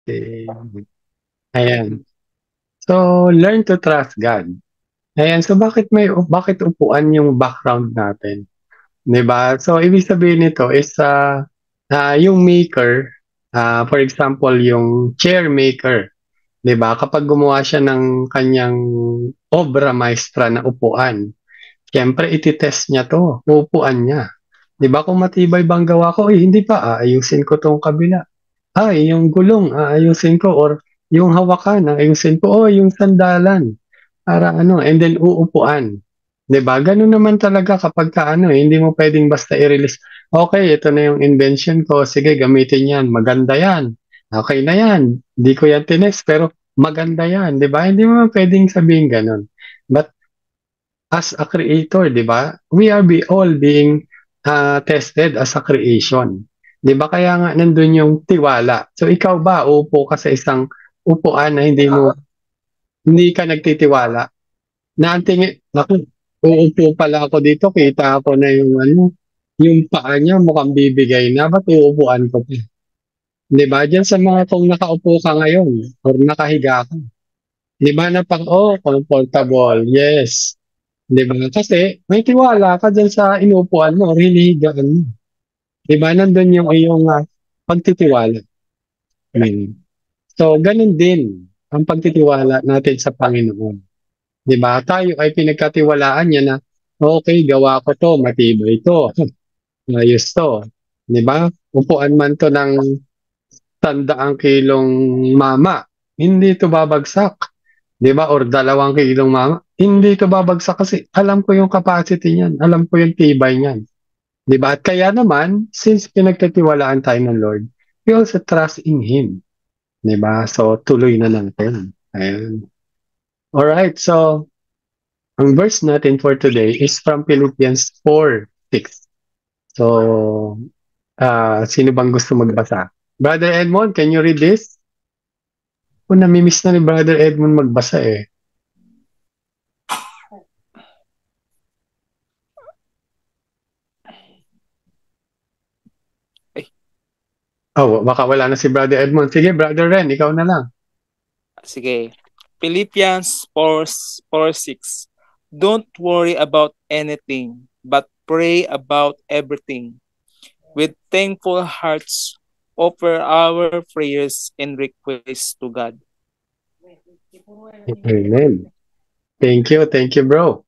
Okay. Ayan. So, learn to trust God. Ayan, so bakit upuan yung background natin, 'di ba? So, ibig sabihin nito is yung maker, for example, yung chair maker, 'di ba? Kapag gumawa siya ng kanyang obra maestra na upuan, siyempre iti-test niya 'to, uupuan niya. 'Di ba kung matibay bang gawa ko, "Uy, hindi pa, aayusin ko 'tong kabila." Ay, yung gulong aayusin ko or yung hawakan aayusin ko, o yung sandalan para ano and then uupuan. 'Di ba? Gano'n naman talaga kapagka ano, hindi mo puwedeng basta i-release, "Okey, ito na yung invention ko, sige gamitin 'yan, maganda 'yan, okey na 'yan, 'di ko 'yan tinest pero maganda 'yan." 'Di ba? Hindi mo naman puwedeng sabihing gano'n. But as a creator, 'di ba? We are all being tested as a creation. 'Di ba kaya nga nandun yung tiwala. So ikaw ba, uupo ka sa isang upuan na hindi ka nagtitiwala? Na ang tingin, naku, uupo pala ako dito, kita ko na yung ano, yung paa niya mukhang bibigay na, ba't uupuan ko pa? 'Di ba? Diyan sa mga kung nakaupo ka ngayon or nakahiga ka, 'di ba comfortable, yes. 'Di ba? Kasi may tiwala ka diyan sa inuupuan mo or hinihigaan mo. 'Di ba nandun yung iyong pagtitiwala. So ganun din ang pagtitiwala natin sa Panginoon. 'Di ba? Tayo ay pinagkatiwalaan niya na, "Okey, gawa ko 'to, matibay 'to, ayos 'to." 'Di ba? Upuan man 'to ng 100 kilong mama, hindi 'to babagsak. 'Di ba? Or 2 kilong mama, hindi 'to babagsak kasi alam ko yung capacity niyan, alam ko yung tibay niyan. 'Di ba? At kaya naman, since pinagkatiwalaan tayo ng Lord, we also trust in Him. 'Di ba? So, tuloy na natin. Ayan. Alright, so ang verse natin for today is from Philippians 4:6. So, sino bang gusto magbasa? Brother Edmond, can you read this? Oh, nami-miss na ni Brother Edmond magbasa eh. Ay, Oh, baka wala na si Brother Edmond. Sige, Brother Ren, ikaw na lang. sige. Philippians 4:6. Don't worry about anything, but pray about everything. With thankful hearts, offer our prayers and requests to God. Amen. Thank you, bro.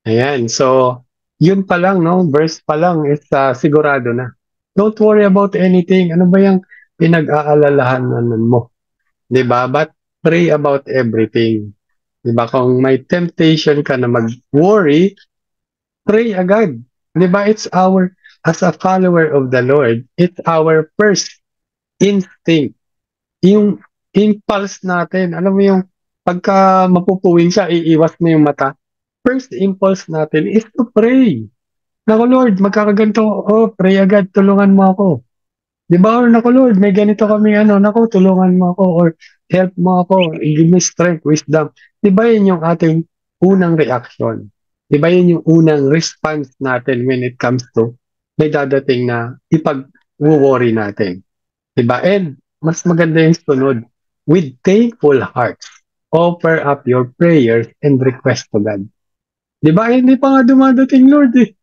Ayan, so yun pa lang, no? Verse pa lang is sigurado na. Don't worry about anything. Ano ba yung pinag-aalalahanan mo? 'Di ba? But pray about everything. 'Di ba? Kung may temptation ka na mag-worry, pray agad. 'Di ba? As a follower of the Lord, it's our first instinct. Yung impulse natin, alam mo yung pagka mapupuwing ka, iiwas mo yung mata. First impulse natin is to pray. Naku Lord, magkakaganto, pray agad, tulungan mo ako. 'Di ba? Or naku Lord, may ganito kami ano, naku tulungan mo ako or help mo ako, give me strength, wisdom. 'Di ba yun yung ating unang reaction? 'Di ba yun yung unang response natin when it comes to may dadating na ipag-worry natin? 'Di ba? And mas maganda yung sunod. With thankful hearts, offer up your prayers and request to God. 'Di ba? Hindi pa nga dumadating Lord eh.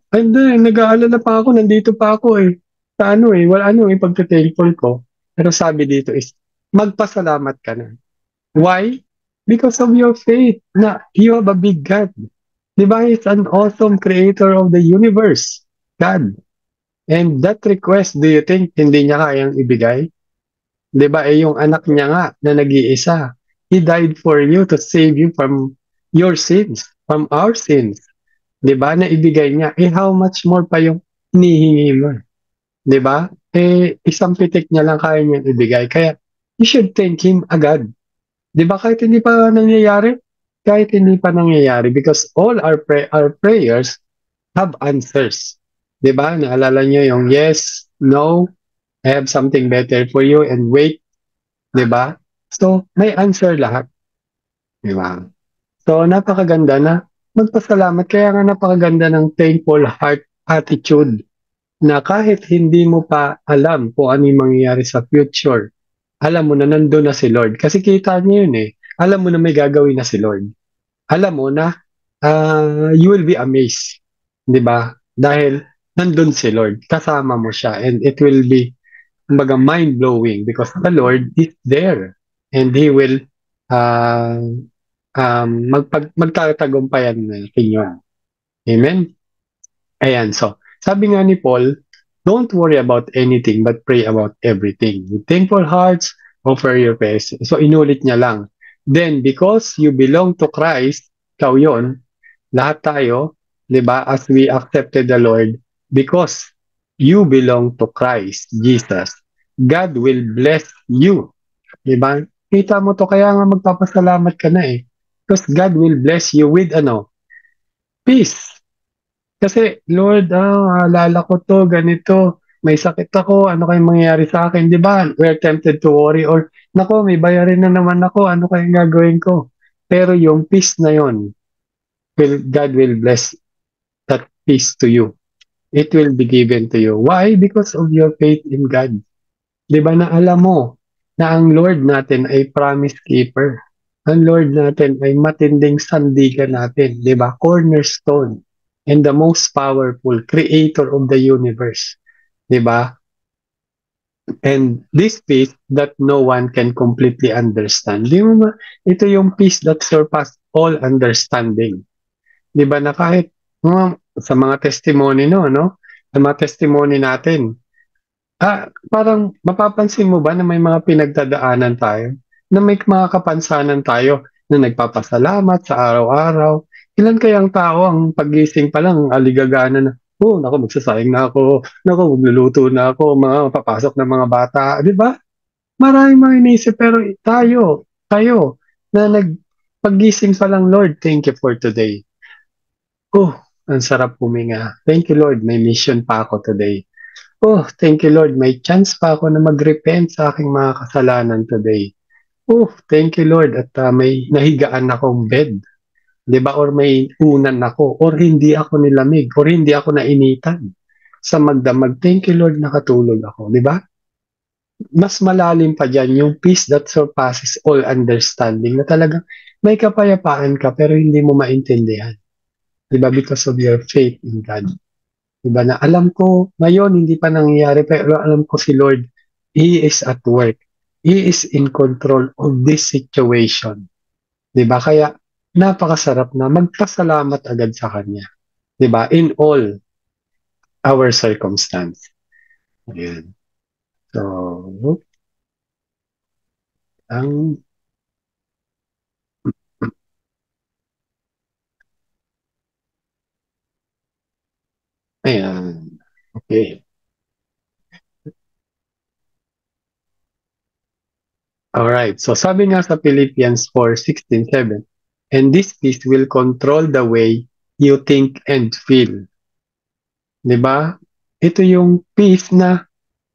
Hindi, nag-aalala pa ako, nandito pa ako eh. Sa ano eh, wala ano eh, pagka-thankful ko. Pero sabi dito is, magpasalamat ka na. Why? Because of your faith na you have a big God. Di ba? He's an awesome creator of the universe. God. And that request, do you think hindi niya kayang ibigay? Di ba? Eh yung anak niya nga na nag-iisa. He died for you to save you from your sins, from our sins. 'Di ba, na ibigay niya, eh how much more pa yung hinihingi mo, 'di ba? Eh isang pitik niya lang kaya niyang ibigay kaya you should thank him agad. 'Di ba kahit hindi pa nangyayari because all our prayers have answers. 'Di ba? Naalala niyo yung yes, no, I have something better for you and wait, 'di ba? So may answer lahat, 'di ba? So, napakaganda na magpasalamat. Kaya nga napakaganda ng thankful heart attitude na kahit hindi mo pa alam kung ano yung mangyayari sa future, alam mo na nandun na si Lord. Kasi kita niya yun eh. Alam mo na may gagawin na si Lord. Alam mo na you will be amazed. Di ba? Dahil nandun si Lord. Kasama mo siya. And it will be kumbaga mind-blowing because the Lord is there. And He will uh, magtatagumpayan natin yun. Amen? Ayan, so, sabi nga ni Paul, don't worry about anything but pray about everything. With thankful hearts, offer your prayers. So, inulit niya lang. Then, because you belong to Christ, ikaw yun, lahat tayo, di ba, as we accepted the Lord, because you belong to Christ, Jesus, God will bless you. Di ba? Kita mo to, kaya nga magpapasalamat ka na eh. Because God will bless you with peace. Kasi, Lord, alala ko to, ganito, may sakit ako, ano kayong mangyayari sa akin, di ba? We're tempted to worry or, nako, may bayarin na naman ako, ano kayong gagawin ko? Pero yung peace na yon, God will bless that peace to you. It will be given to you. Why? Because of your faith in God. Di ba na alam mo na ang Lord natin ay promise keeper. Ang Lord natin ay matinding sandigan natin. Di ba? Cornerstone and the most powerful creator of the universe. Di ba? And this peace that no one can completely understand. Di mo ba? Ito yung peace that surpass all understanding. Di ba na kahit sa mga testimony no? Sa mga testimony natin, parang mapapansin mo ba na may mga pinagdadaanan tayo? Na may mga kapansanan tayo na nagpapasalamat sa araw-araw? Ilan kayang tao ang pagising pa lang aligagana na, oh, naku, magsasayang na ako, naku, magluluto na ako, papasok ng mga bata, di ba? Maraming mga inisip, pero tayo, na nagpagising pa lang, Lord, thank you for today. Oh, ang sarap huminga. Thank you, Lord, may mission pa ako today. Oh, thank you, Lord, may chance pa ako na mag-repent sa aking mga kasalanan today. Oh, thank you, Lord, at may nahigaan akong bed. 'Di ba? Or may unan ako, or hindi ako nilamig, or hindi ako nainitan. Sa magdamag, thank you, Lord, nakatulog ako. 'Di ba? Mas malalim pa dyan yung peace that surpasses all understanding na talagang may kapayapaan ka pero hindi mo maintindihan. 'Di ba? Because of your faith in God. 'Di ba? Na alam ko, ngayon hindi pa nangyayari pero alam ko si Lord, He is at work. He is in control of this situation. 'Di ba? Kaya napakasarap na magpasalamat agad sa Kanya. 'Di ba? In all our circumstance. Ayan. So, ang ayan. Okay. All right. So sabi nga sa Philippians 4:16-7, and this peace will control the way you think and feel. 'Di ba? Ito yung peace na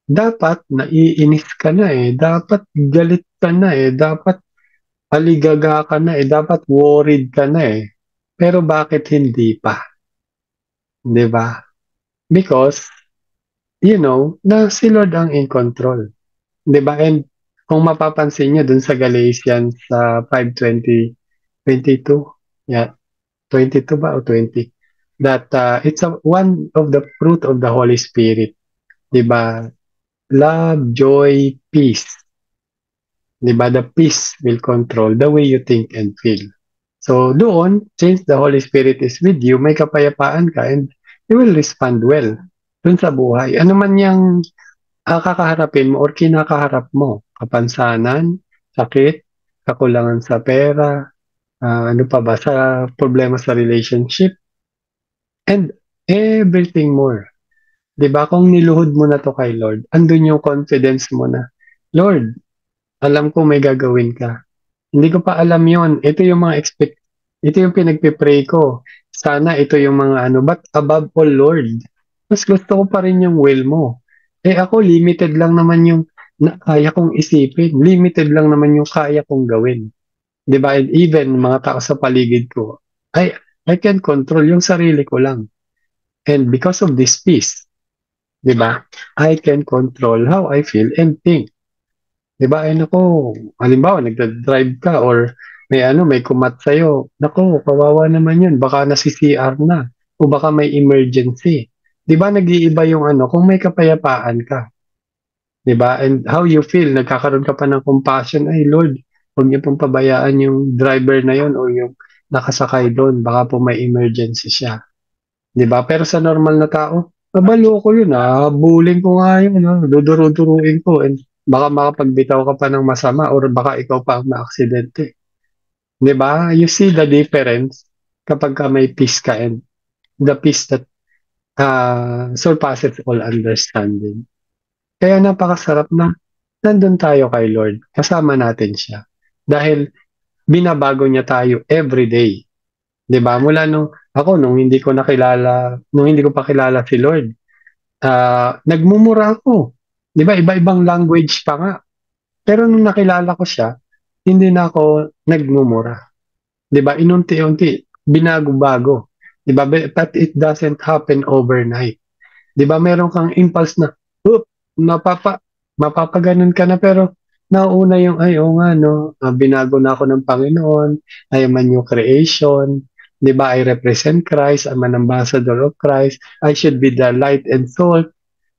dapat naiinis ka na eh, dapat galit ka na eh, dapat aligaga ka na eh, dapat worried ka na eh. Pero bakit hindi pa? 'Di ba? Because, na si Lord ang in control. 'Di ba? And kung mapapansin niyo dun sa Galatians 5:20, 22, yeah, 22 ba o 20? That it's one of the fruit of the Holy Spirit. 'Di ba? Love, joy, peace. 'Di ba? The peace will control the way you think and feel. So doon, since the Holy Spirit is with you, may kapayapaan ka and you will respond well dun sa buhay. Ano man yung kakaharapin mo or kinakaharap mo, kapansanan, sakit, kakulangan sa pera, ano pa ba, sa problema sa relationship, and everything more. 'Di ba? Kung niluhod mo na to kay Lord, andun yung confidence mo na, Lord, alam ko may gagawin ka. Hindi ko pa alam yon. Ito yung pinagpipray ko. Sana ito yung mga ano, but above all, Lord, mas gusto ko pa rin yung will mo. Ako, limited lang naman yung kaya kong isipin. Limited lang naman yung kaya kong gawin. 'Di ba? And even mga tao sa paligid ko, I can control yung sarili ko lang. And because of this peace, 'di ba? I can control how I feel and think. 'Di ba? Ay naku, halimbawa nagda-drive ka or may ano, may kumat sa'yo, naku kawawa naman 'yun baka nasi-CR na o baka may emergency. 'Di ba nag-iiba yung ano, kung may kapayapaan ka, 'di ba? And how you feel, nagkakaroon ka pa ng compassion, "Ay Lord, huwag niyo pong pabayaan yung driver na 'yun o yung nakasakay do'n, baka po may emergency siya." 'Di ba? Pero sa normal na tao, "Aba ko 'yun, hahabulin ko nga 'yun, duduru-duruin ko and baka makapagbitaw ka pa ng masama or baka ikaw pa ang maaksidente." 'Di ba? You see the difference kapagka may peace ka and the peace that, surpasses all understanding. Kaya napakasarap na nandun tayo kay Lord, kasama natin siya. Dahil binabago niya tayo everyday, 'di ba? Mula nung hindi ko pa kilala si Lord, nagmumura ako, 'di ba? Iba-ibang language pa nga. Pero nung nakilala ko siya, hindi na ako nagmumura, 'di ba? Inunti-unti, binago-bago, 'di ba? But it doesn't happen overnight. 'Di ba meron kang impulse na, "Oop, mapapa mapapagano'n ka na," pero nauuna yung, "Ay, oo nga 'no, binago na ako ng Panginoon. I am a new creation." 'Di ba? I represent Christ. I'm an ambassador of Christ. I should be the light and salt,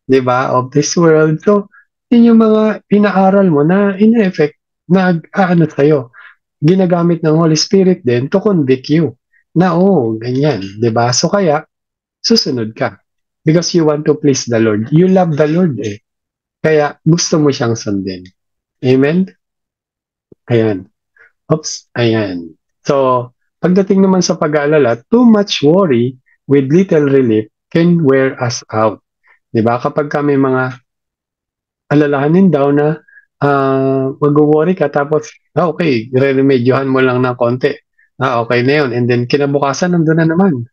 'di ba, of this world. So, yun yung mga inaaral mo na in effect nag-aano sa'yo, ginagamit ng Holy Spirit din to convict you na, "Oh, ganyan." 'Di ba? So, kaya susunod ka because you want to please the Lord. You love the Lord, eh. Kaya gusto mo siyang sundin. Amen? Ayan. Oops, ayan. So, pagdating naman sa pag-aalala, too much worry with little relief can wear us out. 'Di ba? Kapag may mga alalahanin daw na magwo-worry ka tapos, okay, re-remedyohan mo lang ng konti. Okay na yun. And then kinabukasan nandun na naman.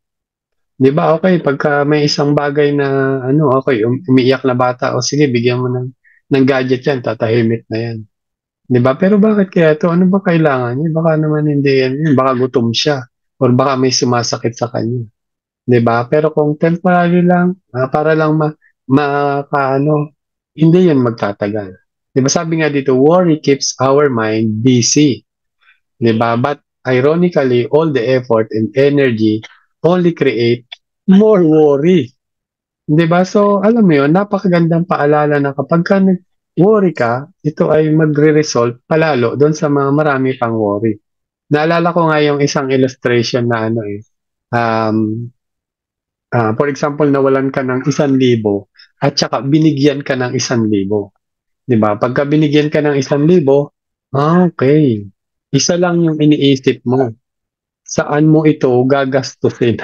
'Di ba, okay pagka may isang bagay na ano, okay, umiiyak na bata, o sige bigyan mo ng gadget 'yan, tatahimik na 'yan. 'Di ba? Pero bakit kaya 'to? Ano ba kailangan niya? Baka naman hindi 'yan yun, baka gutom siya or baka may sumasakit sa kanya, 'di ba? Pero kung temporary lang, para lang makaano, hindi 'yun magtatagal. 'Di ba sabi nga dito, worry keeps our mind busy, 'di ba? But ironically, all the effort and energy only create more worry. 'Di ba? So, alam mo 'yun, napakagandang paalala na kapagka nag-worry ka, ito ay magre-result palalo do'n sa mga marami pang worry. Naalala ko nga yung isang illustration na ano, um, for example, nawalan ka ng 1,000 at saka binigyan ka ng 1,000, 'di ba? Pagka binigyan ka ng 1,000, okay. Isa lang yung iniisip mo, saan mo ito gagastusin,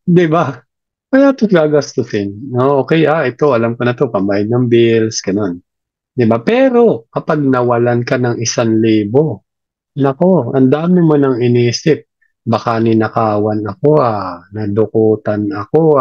'di ba? Kaya 'to gagastusin. Okay, ito alam ko na 'to, pambayad ng bills, gano'n, 'di ba? Pero kapag nawalan ka ng 1,000, naku, ang dami mo ng inisip. Baka ninakawan ako, nadukutan ako,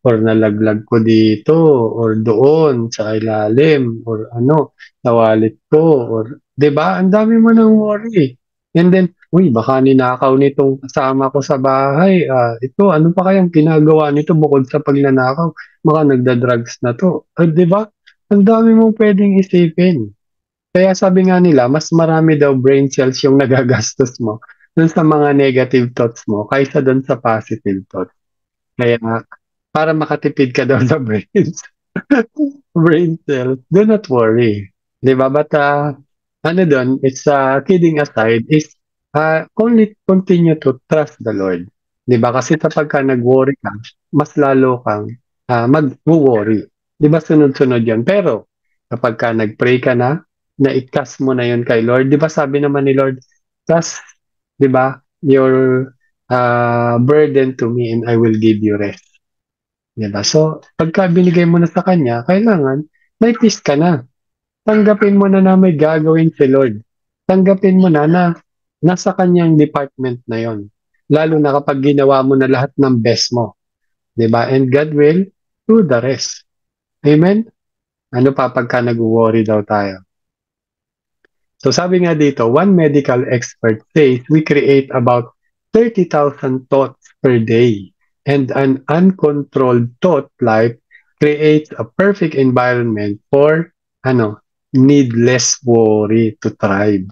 or nalaglag ko dito or doon sa ilalim or ano, sa wallet ko or 'di ba? Ang dami mo ng worry. And then, uy, baka ninakaw nitong kasama ko sa bahay. Ito, ano pa kayang ginagawa nito bukod sa pagnanakaw? Baka nagda-drugs na 'to. 'Di ba? Ang dami mong puwedeng isipin. Kaya sabi nga nila, mas marami daw brain cells yung nagagastos mo dun sa mga negative thoughts mo kaysa dun sa positive thoughts. Kaya para makatipid ka daw sa brain cells, do not worry. 'Di ba? But ano dun, it's kidding aside, is only continue to trust the Lord. 'Di ba? Kasi kapagka nag-worry ka, mas lalo kang mag-worry. 'Di ba sunod-sunod 'yun? Pero kapagka nag-pray ka na, na-i-cast mo na 'yun kay Lord, 'di ba sabi naman ni Lord, "Cast, 'di ba, your burden to me and I will give you rest." 'Di ba? So, pagka binigay mo na sa kanya, kailangan may peace ka na. Tanggapin mo na may gagawin si Lord. Tanggapin mo na nasa kanyang department na 'yon. Lalo na kapag ginawa mo na lahat ng best mo, 'di ba? And God will do the rest. Amen? Ano pa pagka nag-worry daw tayo? So sabi nga dito, one medical expert says we create about 30,000 thoughts per day, and an uncontrolled thought life creates a perfect environment for ano, needless worry to thrive.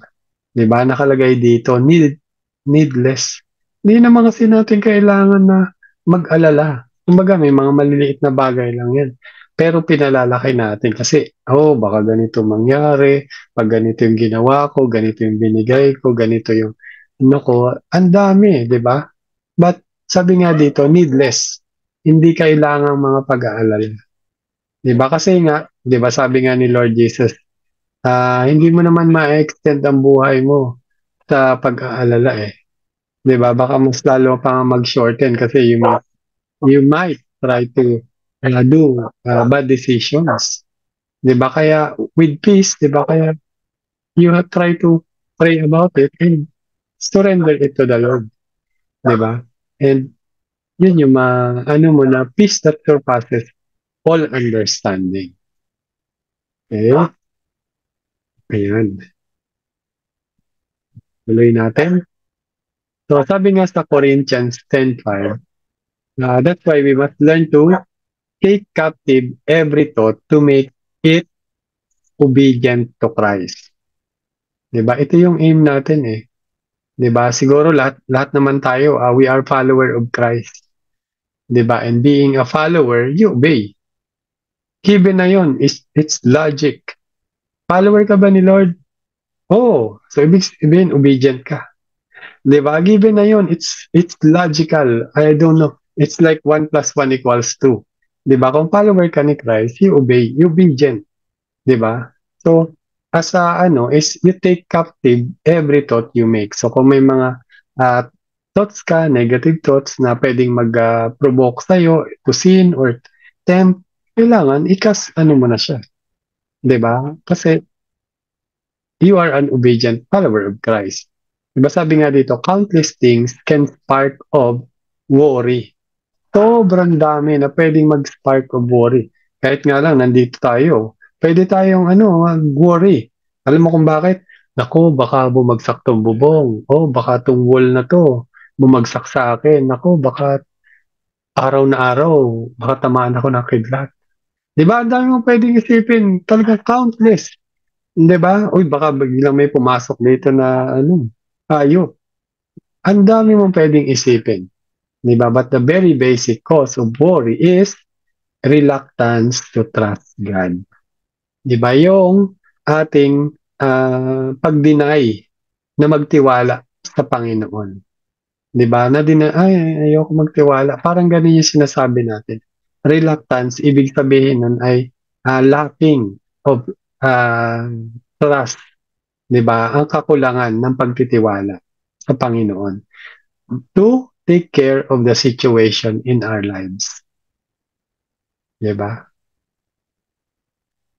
'Di ba? Nakalagay dito, needless. Hindi naman kasi natin kailangan na mag-alala. Kumbaga, may mga maliliit na bagay lang yan. Pero pinalalaki natin kasi, oh, baka ganito mangyari, pag ganito yung ginawa ko, ganito yung binigay ko, ganito yung ano ko, ang dami, di ba? But sabi nga dito, needless. Hindi kailangang mga pag-aalala. Di ba? Kasi nga, di ba sabi nga ni Lord Jesus, hindi mo naman ma-extend ang buhay mo sa pag-aalala eh. 'Di ba? Baka mas lalo pa nga mag-shorten kasi you might try to do bad decisions. 'Di ba? Kaya with peace, 'di ba? Kaya you have try to pray about it and surrender it to the Lord, 'di ba? And yun yung ano mo na peace that surpasses all understanding. Okay? Ayan. Tuloy natin. So sabi nga sa Corinthians 10:5, that's why we must learn to take captive every thought to make it obedient to Christ. 'Di ba? Ito yung aim natin eh. 'Di ba? Siguro lahat naman tayo, we are follower of Christ. 'Di ba? And being a follower, you obey. Given na yun, it's logic. Follower ka ba ni Lord? Oh, so ibig sabihin obedient ka. 'Di ba? Given na yun, it's logical. I don't know. It's like 1 plus 1 equals 2. 'Di ba? Kung follower ka ni Christ, you obey, you obedient. 'Di ba? So, as ano is you take captive every thought you make. So kung may mga uh, thoughts ka, negative thoughts na pwedeng mag-provoke sa'yo to sin or tempt, kailangan ano mo na siya. 'Di ba? Kasi you are an obedient follower of Christ. 'Di ba sabi nga dito, countless things can spark of worry. Sobrang dami na pwedeng mag-spark of worry. Kahit nga lang, nandito tayo. Pwede tayong worry. Alam mo kung bakit? Nako, baka bumagsak tong bubong. Oh, baka tong wall na to bumagsak sa akin. Nako, baka araw na araw, baka tamaan ako ng kidlat. Di ba? Ang dami mong pwedeng isipin. Talagang countless. Di ba? Uy, baka biglang may pumasok dito na hayop. Ang dami mong pwedeng isipin. Di ba? But the very basic cause of worry is reluctance to trust God. Di ba? Yung ating pag-deny na magtiwala sa Panginoon. Di ba? Ay, ayoko magtiwala. Parang ganun yung sinasabi natin. Reluctance, ibig sabihin nun ay lacking of trust. Di ba? Ang kakulangan ng pagtitiwala sa Panginoon to take care of the situation in our lives. 'Di ba?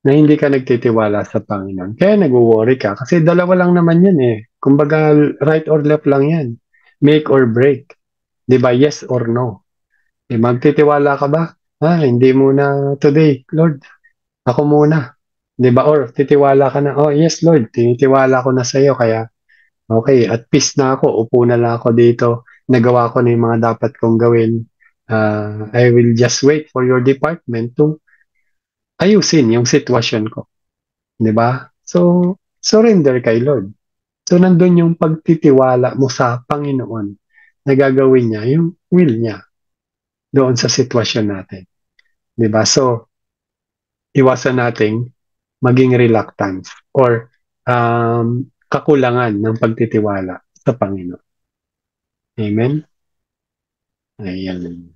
Na hindi ka nagtitiwala sa Panginoon. Kaya nagwo-worry ka kasi dalawa lang naman 'yan eh. Kumbaga right or left lang 'yan. Make or break. 'Di ba? Yes or no. Magtitiwala ka ba? Hindi muna today, Lord. Ako muna. 'Di ba? Or titiwala ka na, oh yes Lord, tinitiwala ko na sa iyo kaya okay, at peace na ako. Upo na lang ako dito. Nagawa ko na yung mga dapat kong gawin. I will just wait for your department to ayusin yung sitwasyon ko. 'Di ba? So, surrender kay Lord. So, nandun yung pagtitiwala mo sa Panginoon na gagawin niya yung will niya doon sa sitwasyon natin. 'Di ba? So, iwasan nating maging reluctant or kakulangan ng pagtitiwala sa Panginoon. Amen? Ayan.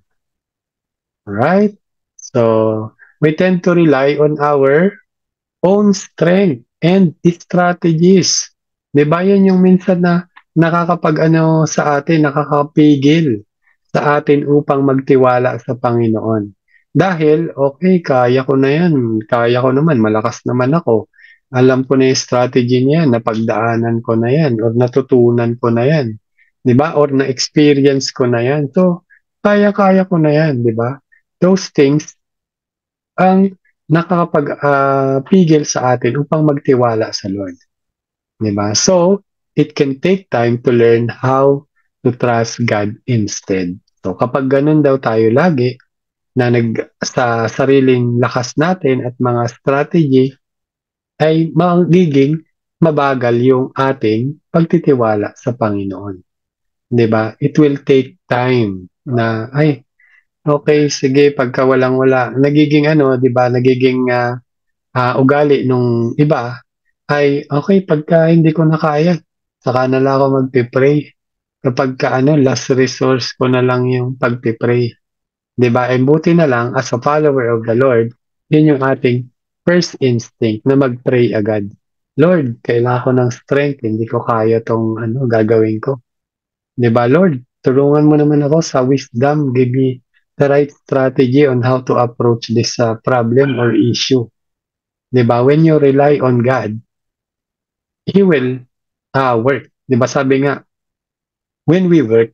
Right? So, we tend to rely on our own strength and strategies. Di ba yun yung minsan na nakakapag-ano sa atin, nakakapigil sa atin upang magtiwala sa Panginoon. Dahil, okay, kaya ko na yan. Kaya ko naman, malakas naman ako. Alam ko na yung strategy niya, napagdaanan ko na yan, or natutunan ko na yan. Di ba? Or na-experience ko na yan. So, kaya-kaya ko na yan, di ba? Those things ang nakakapag-pigil sa atin upang magtiwala sa Lord. Diba? So, it can take time to learn how to trust God instead. So, kapag ganun daw tayo lagi, na sa sariling lakas natin at mga strategy, ay magiging mabagal yung ating pagtitiwala sa Panginoon. 'Di ba? It will take time na, ay, okay, sige, pagka walang-wala, nagiging ano, 'di ba, nagiging ugali nung iba ay, okay, pagka hindi ko na kaya, saka na lang ako magpe-pray. Kapagka ano, last resource ko na lang yung pagpe-pray. 'Di ba? Eh, buti na lang as a follower of the Lord, yun yung ating first instinct na mag-pray agad. Lord, kailangan ko ng strength, hindi ko kaya tong ano gagawin ko. 'Di ba, Lord, tulungan mo naman ako sa wisdom, give me the right strategy on how to approach this problem or issue. 'Di ba? When you rely on God, He will work. 'Di ba sabi nga, when we work.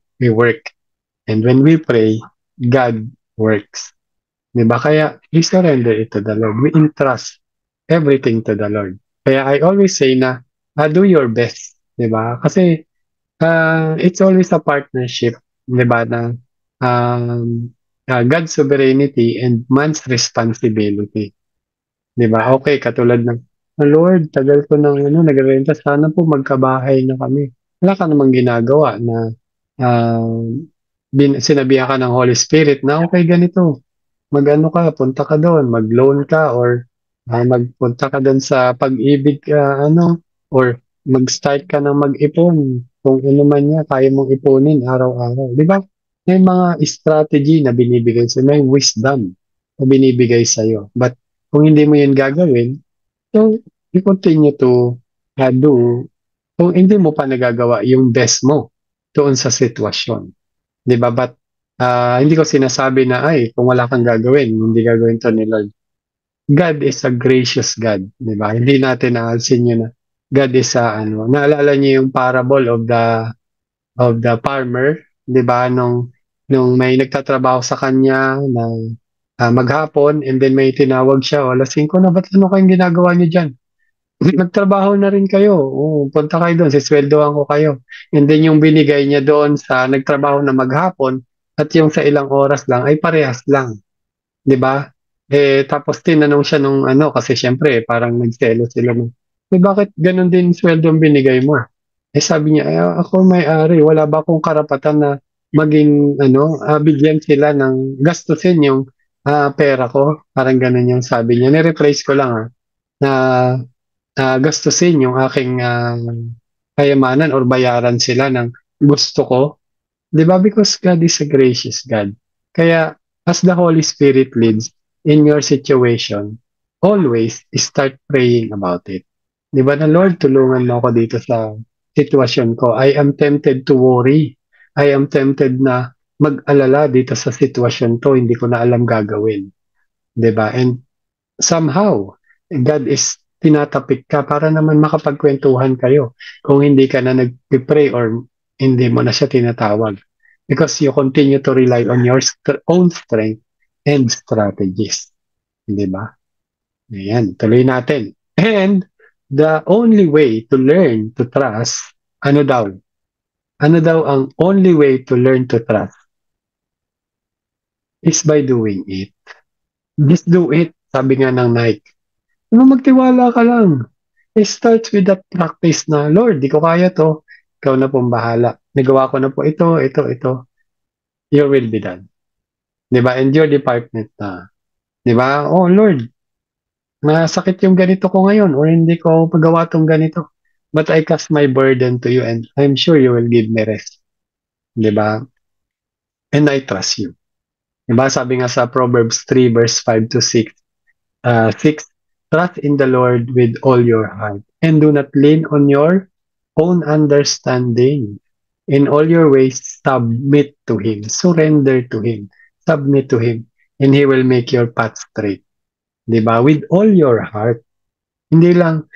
And when we pray, God works. 'Di ba? Kaya we surrender it to the Lord. We entrust everything to the Lord. Kaya I always say na, do your best. 'Di ba? Kasi it's always a partnership, 'di ba, na God's sovereignty and man's responsibility. 'Di ba? Okay, katulad ng, Lord, tagal ko ng ano, nagrerenta, sana po magkabahay na kami. Wala ka namang ginagawa na sinabihan ka ng Holy Spirit na, okay, ganito, mag-ano ka, punta ka doon, mag-loan ka, or magpunta ka doon sa pag-ibig, or mag-start ka ng mag-ipon. Kung ano man niya, kaya mong ipunin araw-araw. Di ba? May mga strategy na binibigay sa'yo, may wisdom na binibigay sa'yo. But kung hindi mo yun gagawin, so you continue to do, kung hindi mo pa nagagawa yung best mo doon sa sitwasyon. 'Di ba? But hindi ko sinasabi na, ay, kung wala kang gagawin, hindi gagawin to ni Lord. God is a gracious God, 'di ba? Hindi natin aalsin yun na God is ano, naalala niyo yung parable of the farmer, 'di ba? Nung may nagtatrabaho sa kanya na maghapon, and then may tinawag siya, o alas 5 na, ba't ano kayong ginagawa niyo diyan? Magtrabaho na rin kayo. Oo, punta kayo doon, sisweldohan ko kayo. And then yung binigay niya doon sa nagtrabaho na maghapon at yung sa ilang oras lang ay parehas lang, 'di ba? Eh tapos tinanong siya nung ano, kasi siyempre parang nagselos sila ng, bakit ganun din sweldo ang binigay mo? Eh sabi niya, ako may-ari, wala ba akong karapatan na maging ano, bigyan sila ng gastusin yung pera ko? Parang ganun yung sabi niya. Ni-replace ko lang na gastusin yung aking kayamanan or bayaran sila ng gusto ko. 'Di ba? Because God is a gracious God. Kaya as the Holy Spirit leads in your situation, always start praying about it. 'Di ba na, Lord, tulungan mo ako dito sa sitwasyon ko. I am tempted to worry. I am tempted na mag-alala dito sa sitwasyon to, hindi ko na alam gagawin. 'Di ba? And somehow, God is tinatapik ka para naman makapagkwentuhan kayo kung hindi ka na nag-pray or hindi mo na siya tinatawag. Because you continue to rely on your own strength and strategies. Di ba? Ayan, tuloy natin. And the only way to learn to trust, ano daw? Ano daw ang only way to learn to trust? Is by doing it. Just do it, sabi nga ng Nike. Magtiwala ka lang. It starts with that practice na, Lord, di ko kaya to. Ikaw na pong bahala. Nagawa ko na po ito. Your will be done. Di ba? And your department na. Di ba? Oh, Lord, masakit yung ganito ko ngayon or hindi ko pagawa tong ganito. But I cast my burden to you and I'm sure you will give me rest. Di ba? And I trust you. Di ba? Sabi nga sa Proverbs 3 verse 5 to 6, 6, trust in the Lord with all your heart and do not lean on your own understanding. In all your ways, submit to Him, surrender to Him, submit to Him, and He will make your path straight. Diba? With all your heart. Hindi lang,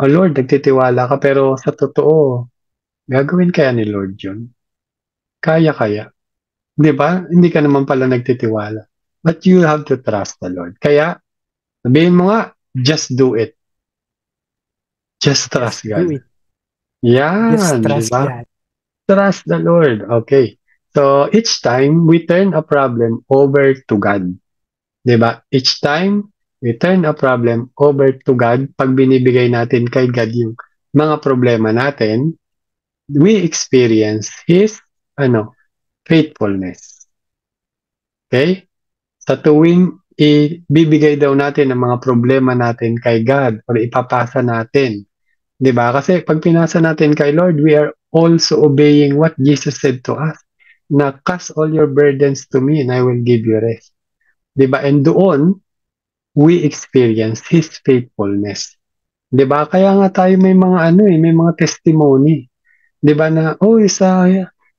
oh Lord, nagtitiwala ka, pero sa totoo, gagawin kaya ni Lord yun? Kaya. Diba? Hindi ka naman pala nagtitiwala. But you have to trust the Lord. Kaya, sabihin mo nga, just do it. Just Just trust do God. it. Just Yan, di trust ba? God. Trust the Lord. Okay. So, each time we turn a problem over to God. Di ba? Each time We turn a problem over to God. Pag binibigay natin kay God yung mga problema natin, we experience His faithfulness. Okay? Sa tuwing ibibigay daw natin ang mga problema natin kay God or ipapasa natin, 'di ba? Kasi pag pinasa natin kay Lord, we are also obeying what Jesus said to us, na cast all your burdens to me and I will give you rest. 'Di ba? And doon, we experience His faithfulness. 'Di ba? Kaya nga tayo may mga may mga testimony. 'Di ba na, oh, sa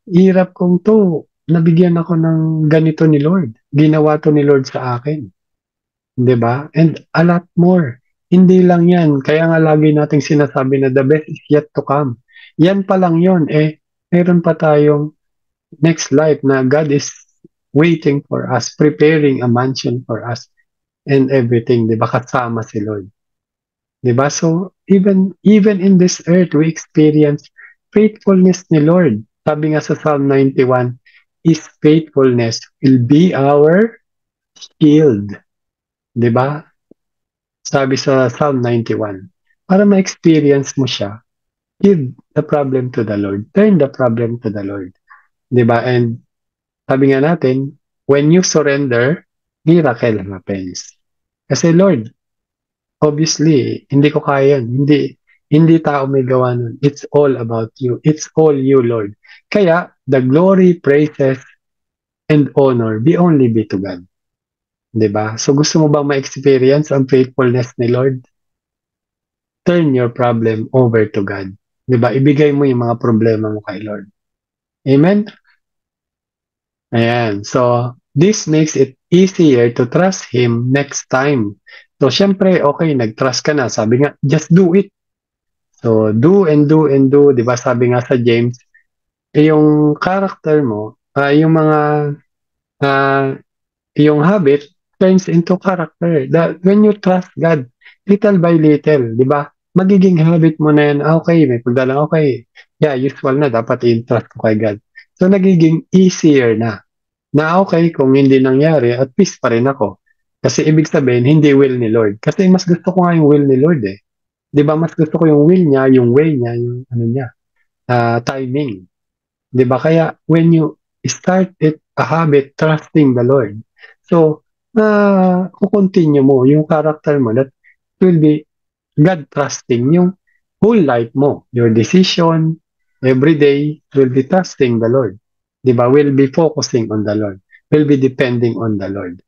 hirap kong to, nabigyan ako ng ganito ni Lord. Ginawa to ni Lord sa akin. 'Di ba? And a lot more. Hindi lang 'yan. Kaya nga lagi nating sinasabi na the best is yet to come. Yan pa lang 'yon, meron pa tayong next life na God is waiting for us, preparing a mansion for us and everything, 'di ba? Kasama si Lord. 'Di ba? So, even in this earth, we experience faithfulness ni Lord. Sabi nga sa Psalm 91, His faithfulness will be our shield. 'Di ba? Sabi sa Psalm 91, para ma-experience mo siya, give the problem to the Lord. Turn the problem to the Lord. 'Di ba? And sabi nga natin, when you surrender, miracle happens. Kasi Lord, obviously, hindi ko kaya yan. Hindi tao may gawa nun. It's all about you. It's all you, Lord. Kaya, the glory, praises, and honor be only be to God. 'Di ba? So gusto mo bang ma-experience ang faithfulness ni Lord? Turn your problem over to God. 'Di ba? Ibigay mo yung mga problema mo kay Lord. Amen? Ayan. So, this makes it easier to trust Him next time. So, syempre, okay, nag-trust ka na. Sabi nga, just do it. So, do and do and do. 'Di ba? Sabi nga sa James, yung character mo, yung mga yung habit turns into character. That when you trust God, little by little, 'di ba? Magiging habit mo na yan. Okay, may pagdalang okay. Yeah, usual na dapat i-trust ko kay God. So nagiging easier na. Na okay, kung hindi nangyari, at peace pa rin ako. Kasi ibig sabihin, hindi will ni Lord. Kasi mas gusto ko nga yung will ni Lord eh. 'Di ba? Mas gusto ko yung will niya, yung way niya, yung niya, timing. 'Di ba? Kaya when you start it a habit trusting the Lord. So, kukontinue mo yung character mo that will be God trusting yung whole life mo. Your decision every day will be trusting the Lord. 'Di ba? Will be focusing on the Lord. Will be depending on the Lord.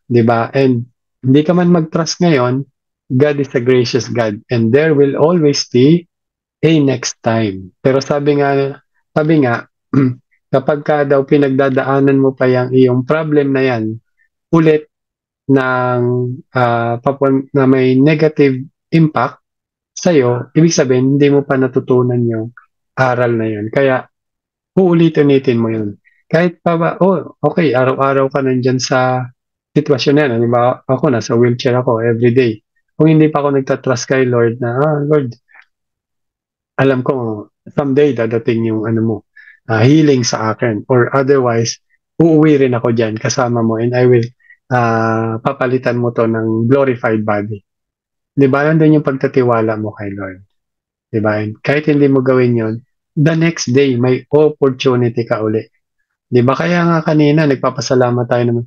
'Di ba? And hindi ka man mag-trust ngayon, God is a gracious God and there will always be a next time. Pero sabi nga, kapag ka daw pinagdadaanan mo pa yung iyong problem na yan, ulit ng na may negative impact sa'yo, ibig sabihin, hindi mo pa natutunan yung aral na yun. Kaya, uulit-ulitin mo yun. Kahit pa ba, okay, araw-araw ka nandyan sa sitwasyon na yan. Halimbawa, ako, nasa wheelchair ako everyday. Kung hindi pa ako nagtatrust kay Lord na, Lord, alam ko someday dadating yung healing sa akin or otherwise uuwi rin ako diyan kasama mo and I will papalitan mo to ng glorified body. 'Di ba? Nandun yung pagtatiwala mo kay Lord. 'Di ba? And kahit hindi mo gawin yon, the next day may opportunity ka uli. 'Di ba? Kaya nga kanina nagpapasalamat tayo naman.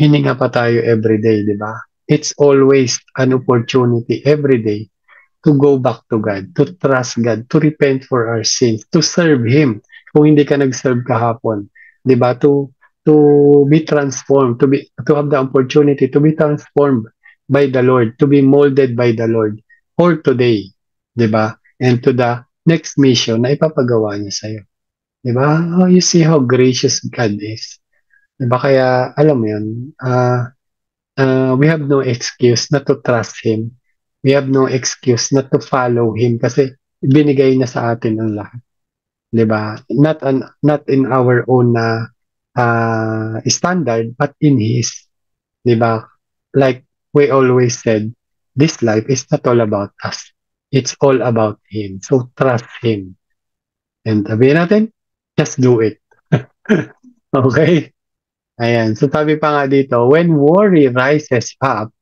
Hininga pa tayo every day, 'di ba? It's always an opportunity every day to go back to God, to trust God, to repent for our sins, to serve Him. Kung hindi ka nag-serve kahapon, 'di ba? To be transformed, to have the opportunity to be transformed by the Lord, to be molded by the Lord for today, 'di ba? And to the next mission na ipapagawa niya sa iyo. 'Di ba? Oh, you see how gracious God is. 'Di ba? Kaya alam mo 'yun, we have no excuse not to trust Him. We have no excuse not to follow Him kasi binigay na sa atin ang lahat. 'Di ba? Not in our own standard, but in His. 'Di ba? Like we always said, this life is not all about us. It's all about Him. So trust Him. And sabihin natin, just do it. Okay? Ayan. So sabi pa nga dito, when worry rises up,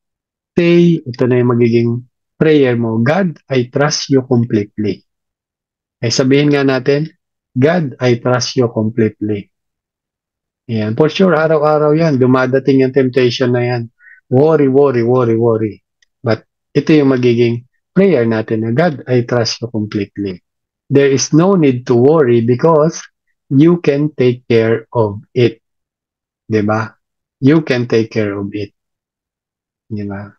say, ito na yung magiging prayer mo, God, I trust you completely. Ay sabihin nga natin, God, I trust you completely. Ayan. For sure, araw-araw yan. Dumadating yung temptation na yan. Worry, worry, worry, worry. But ito yung magiging prayer natin na God, I trust you completely. There is no need to worry because you can take care of it. Diba? You can take care of it. Diba?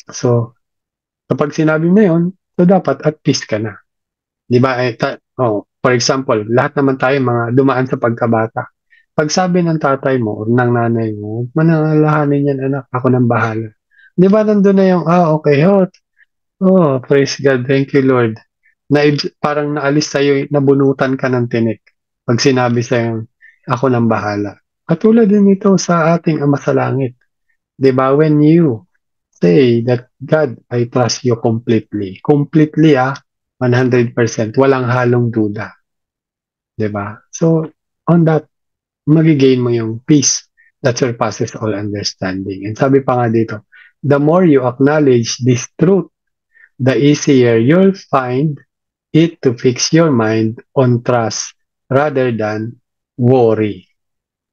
So, kapag sinabi mo yun, so dapat at peace ka na. Diba? For example, lahat naman tayo mga dumaan sa pagkabata. Pag sabi ng tatay mo o ng nanay mo, manangalahanin yan anak, ako nang bahala. Di ba nandun na yung, okay, praise God, thank you Lord. Parang naalis sa'yo, nabunutan ka ng tinik. Pag sinabi sa'yo, ako nang bahala. Katulad din ito sa ating Ama sa Langit. Di ba? When you say that, God, I trust you completely. Completely 100%. Walang halong duda. Di ba? So, on that, magigain mo yung peace that surpasses all understanding. And sabi pa nga dito, the more you acknowledge this truth, the easier you'll find it to fix your mind on trust rather than worry.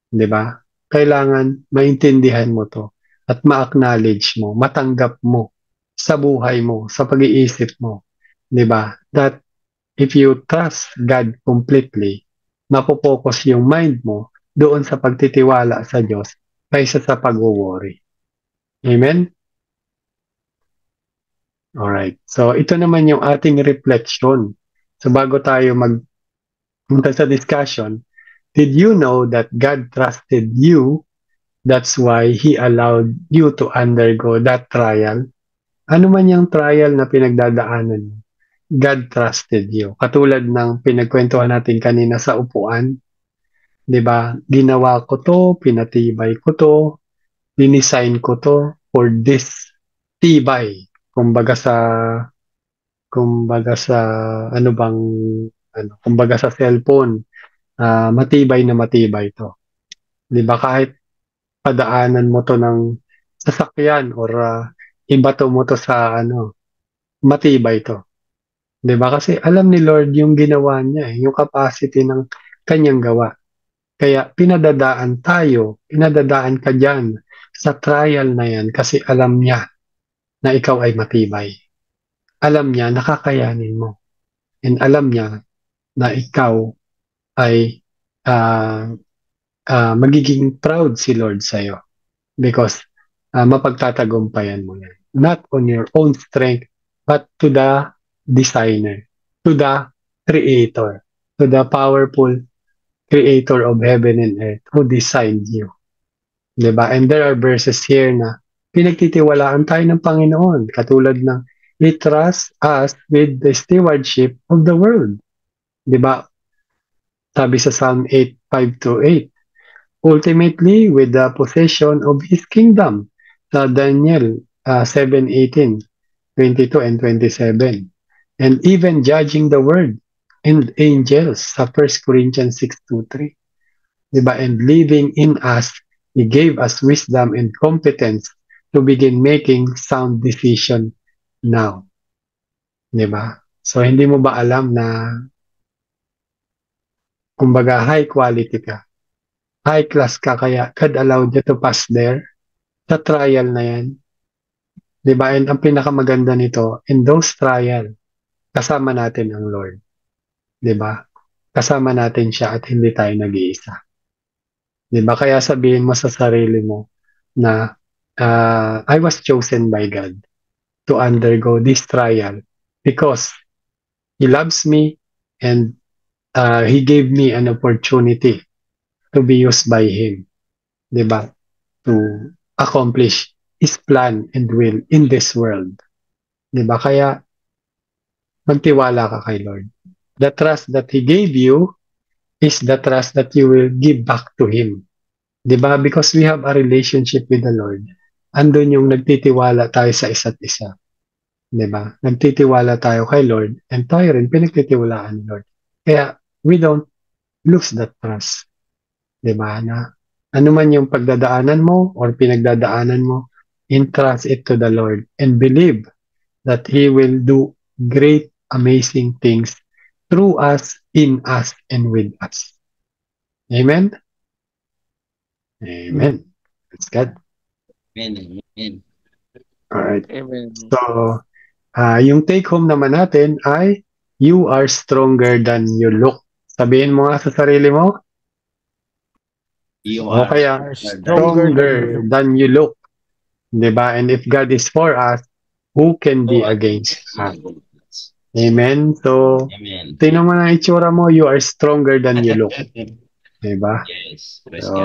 Di ba? Kailangan maintindihan mo to at ma-acknowledge mo, matanggap mo sa buhay mo, sa pag-iisip mo. Di ba? That if you trust God completely, mapopokus yung mind mo doon sa pagtitiwala sa Diyos kaysa sa pag-worry. Amen? Alright. So, ito naman yung ating reflection. So, bago tayo magpunta sa discussion, did you know that God trusted you? That's why He allowed you to undergo that trial? Ano man yung trial na pinagdadaanan mo, God trusted you. Katulad ng pinagkwentuhan natin kanina sa upuan, 'di ba? Ginawa ko to, pinatibay ko to, dinisign ko to for this tibay. Kumbaga sa ano bang kumbaga sa cellphone, matibay na matibay to. 'Di ba kahit padaanan mo to ng sasakyan or ibato mo to sa matibay to. 'Di ba? Kasi alam ni Lord yung ginawa niya, yung capacity ng kanyang gawa. Kaya pinadadaan ka dyan sa trial na yan kasi alam niya na ikaw ay matibay. Alam niya na kakayanin mo. And alam niya na ikaw ay magiging proud si Lord sa'yo because mapagtatagumpayan mo yan. Not on your own strength, but to the designer, to the creator, to the powerful creator of heaven and earth who designed you. Diba? And there are verses here na pinagtitiwalaan tayo ng Panginoon, katulad ng He trusts us with the stewardship of the world. Diba? Sabi sa Psalm 8:5-8, ultimately with the possession of His kingdom. Sa Daniel 7:18, 22 and 27. And even judging the world and angels sa 1 Corinthians 6:2-3. Diba? And living in us, He gave us wisdom and competence to begin making sound decision now. Diba? So, hindi mo ba alam na kumbaga high quality ka? High class ka kaya God allowed you to pass there sa trial na yan. Diba? And ang pinakamaganda nito, in those trial, kasama natin ang Lord. Diba? Kasama natin siya at hindi tayo nag-iisa. Diba? Kaya sabihin mo sa sarili mo na I was chosen by God to undergo this trial because He loves me and He gave me an opportunity to be used by Him. Diba? To accomplish His plan and will in this world. Diba? Kaya magtiwala ka kay Lord. The trust that He gave you is the trust that you will give back to Him. Diba? Because we have a relationship with the Lord. Andun yung nagtitiwala tayo sa isa't isa. Diba? Nagtitiwala tayo kay Lord and tayo rin pinagtitiwalaan ni Lord. Kaya we don't lose that trust. Diba? Na ano man yung pagdadaanan mo or pinagdadaanan mo, entrust it to the Lord and believe that He will do great, amazing things through us, in us, and with us. Amen? Amen. That's good. Amen. Amen. Alright. Amen. So, yung take home naman natin ay, you are stronger than you look. Sabihin mo nga sa sarili mo, You o are kaya, stronger than you stronger look. than you look. Diba? And if God is for us, who can be Oh, I against us? can. Amen? So, Amen. tingnan mo na itsura mo, you are stronger than you look. Diba? Yes. So,